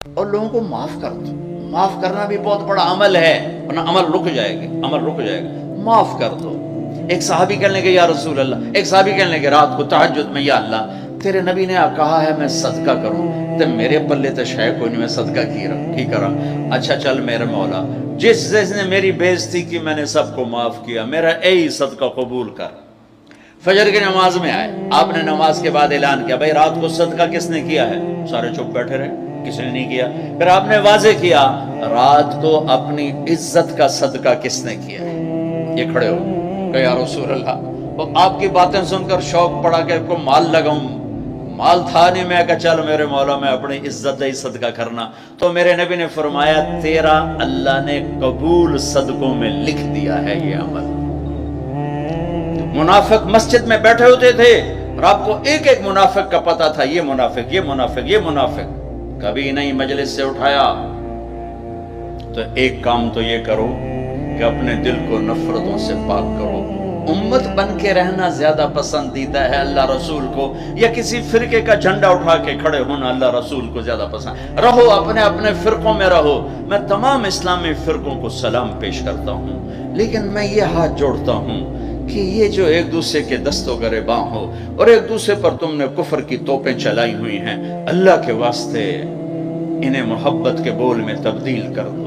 اور لوگوں کو معاف کر دو. معاف کرنا بھی بہت بڑا عمل ہے، ورنہ عمل رک جائے گا، عمل رک جائے گا. معاف کر دو. ایک صحابی کہنے لگے یا رسول اللہ، ایک صحابی کہنے لگے رات کو تہجد میں، یا اللہ تیرے نبی نے کہا ہے میں صدقہ کروں، تو میرے پلے تو شے کوئی نہیں، میں صدقہ کی کرا. اچھا چل میرے مولا، جس نے میری بےزتی کی میں نے سب کو معاف کیا، میرا اے صدقہ قبول کر. فجر کی نماز میں آئے، آپ نے نماز کے بعد اعلان کیا بھائی رات کو صدقہ کس نے کیا ہے؟ سارے چپ بیٹھے رہے، کسی نے نہیں کیا. پھر آپ نے واضح کیا رات کو اپنی عزت کا صدقہ کس نے کیا ہے؟ یہ کھڑے ہو کہ یا رسول اللہ. وہ آپ کی باتیں سن کر شوق پڑا کہ کو مال لگاؤں، مال تھا نہیں. میں کہا چل میرے مولا میں اپنی عزت ہی صدقہ کرنا. تو میرے نبی نے فرمایا تیرا اللہ نے قبول صدقوں میں لکھ دیا ہے یہ عمل. منافق مسجد میں بیٹھے ہوتے تھے اور آپ کو ایک ایک منافق کا پتہ تھا، یہ منافق، یہ منافق، یہ منافق. کبھی نہیں مجلس سے اٹھایا. تو ایک کام تو یہ کرو کہ اپنے دل کو نفرتوں سے پاک کرو. امت بن کے رہنا زیادہ پسندیدہ ہے اللہ رسول کو، یا کسی فرقے کا جھنڈا اٹھا کے کھڑے ہونا اللہ رسول کو زیادہ پسند. رہو اپنے اپنے فرقوں میں رہو. میں تمام اسلامی فرقوں کو سلام پیش کرتا ہوں، لیکن میں یہ ہاتھ جوڑتا ہوں کہ یہ جو ایک دوسرے کے دستوں گریباں ہو اور ایک دوسرے پر تم نے کفر کی توپیں چلائی ہوئی ہیں، اللہ کے واسطے انہیں محبت کے بول میں تبدیل کر دو.